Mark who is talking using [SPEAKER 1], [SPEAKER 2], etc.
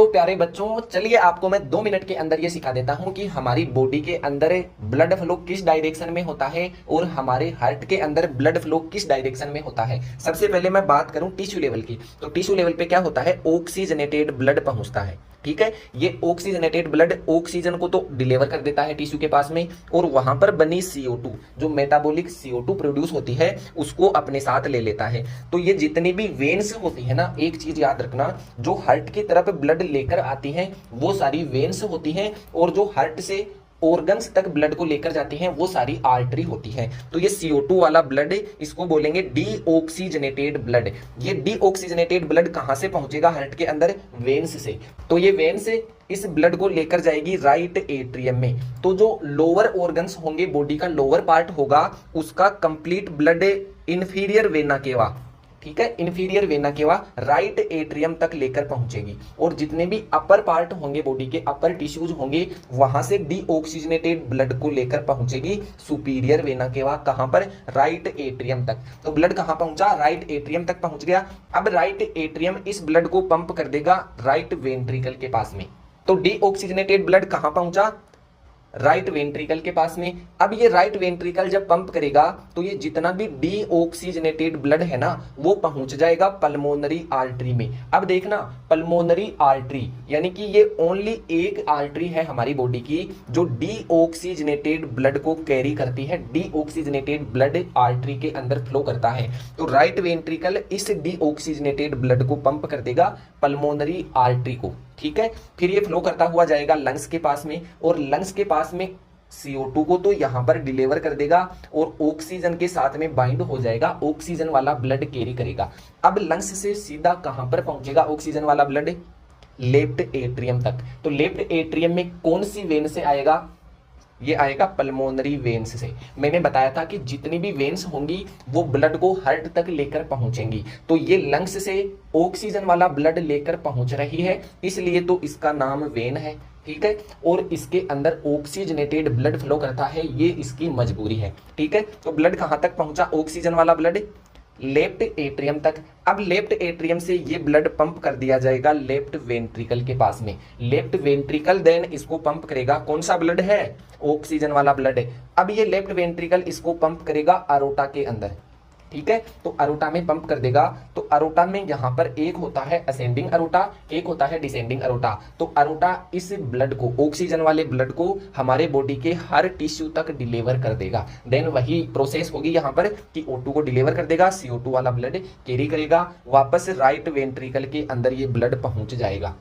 [SPEAKER 1] तो प्यारे बच्चों, चलिए आपको मैं 2 मिनट के अंदर ये सिखा देता हूं कि हमारी बॉडी के अंदर ब्लड फ्लो किस डायरेक्शन में होता है और हमारे हार्ट के अंदर ब्लड फ्लो किस डायरेक्शन में होता है। सबसे पहले मैं बात करूं टिश्यू लेवल की, तो टिश्यू लेवल पे क्या होता है, ऑक्सीजनेटेड ब्लड पहुंचता है। ठीक है, ये ऑक्सीजनेटेड ब्लड ऑक्सीजन को तो डिलीवर कर देता है टिश्यू के पास में, और वहां पर बनी CO2 जो मेटाबॉलिक CO2 प्रोड्यूस होती है उसको अपने साथ ले लेता है। तो ये जितनी भी वेन्स होती है ना, एक चीज याद रखना, जो हार्ट की तरफ ब्लड लेकर आती हैं वो सारी वेन्स होती हैं, और जो हार्ट से ऑर्गन्स तक ब्लड को लेकर जाती हैं वो सारी आर्टरी होती हैं। तो ये CO2 वाला ब्लड, इसको बोलेंगे डीऑक्सीजनेटेड ब्लड। ये डीऑक्सीजनेटेड ब्लड कहां से पहुंचेगा हार्ट के अंदर, वेन्स से। तो ये वेन्स इस ब्लड को लेकर जाएगी राइट एट्रियम में। तो जो लोअर ऑर्गन्स होंगे, बॉडी का लोअर पार्ट होगा, उसका complete blood inferior vena cava, ठीक है, inferior vena cava right atrium तक लेकर पहुंचेगी। और जितने भी अपर पार्ट होंगे, बॉडी के अपर टिश्यूज होंगे, वहां से डीऑक्सीजनेटेड ब्लड को लेकर पहुंचेगी सुपीरियर वेना केवा। कहां पर, राइट एट्रियम तक। तो ब्लड कहां पहुंचा, राइट एट्रियम तक पहुंच गया। अब राइट एट्रियम इस ब्लड को पंप कर देगा राइट वेंट्रिकल के पास में। तो डीऑक्सीजनेटेड ब्लड कहां पहुंचा, राइट वेंट्रिकल के पास में। अब ये राइट वेंट्रिकल जब पंप करेगा तो ये जितना भी डीऑक्सीजनेटेड ब्लड है ना, वो पहुंच जाएगा पल्मोनरी आर्टरी में। अब देखना, पल्मोनरी आर्टरी यानी कि ये ओनली एक आर्टरी है हमारी बॉडी की जो डीऑक्सीजनेटेड ब्लड को कैरी करती है, डीऑक्सीजनेटेड ब्लड आर्टरी के अंदर फ्लो करता है। तो राइट वेंट्रिकल इस डीऑक्सीजनेटेड ब्लड को पंप कर देगा पल्मोनरी आर्टरी को। ठीक है, फिर ये फ्लो करता हुआ जाएगा लंग्स के पास में, और लंग्स के पास में CO2 को तो यहां पर डिलीवर कर देगा और ऑक्सीजन के साथ में बाइंड हो जाएगा, ऑक्सीजन वाला ब्लड कैरी करेगा। अब लंग्स से सीधा कहां पर पहुंचेगा ऑक्सीजन वाला ब्लड, लेफ्ट एट्रियम तक। तो लेफ्ट एट्रियम में कौन सी वेन से आएगा, ये आएगा पल्मोनरी वेन्स से। मैंने बताया था कि जितनी भी वेन्स होंगी वो ब्लड को हार्ट तक लेकर पहुंचेंगी। तो ये लंग्स से ऑक्सीजन वाला ब्लड लेकर पहुंच रही है, इसलिए तो इसका नाम वेन है। ठीक है, और इसके अंदर ऑक्सीजनेटेड ब्लड फ्लो करता है, ये इसकी मजबूरी है। ठीक है, तो ब्लड कहां तक पहुंचा, ऑक्सीजन वाला ब्लड लेफ्ट एट्रियम तक। अब लेफ्ट एट्रियम से ये ब्लड पंप कर दिया जाएगा लेफ्ट वेंट्रिकल के पास में। लेफ्ट वेंट्रिकल देन इसको पंप करेगा, कौन सा ब्लड है, ऑक्सीजन वाला ब्लड है। अब ये लेफ्ट वेंट्रिकल इसको पंप करेगा अरोटा के अंदर। ठीक है, तो अरोटा में पंप कर देगा। तो अरोटा में यहां पर एक होता है असेंडिंग अरोटा, एक होता है डिसेंडिंग अरोटा। तो अरोटा इस ब्लड को, ऑक्सीजन वाले ब्लड को हमारे बॉडी के हर टिश्यू तक डिलीवर कर देगा। देन वही प्रोसेस होगी यहां पर कि O2 को डिलीवर कर देगा, CO2 वाला ब्लड कैरी करेगा, वापस राइट वेंट्रिकल के अंदर ये ब्लड पहुंच जाएगा।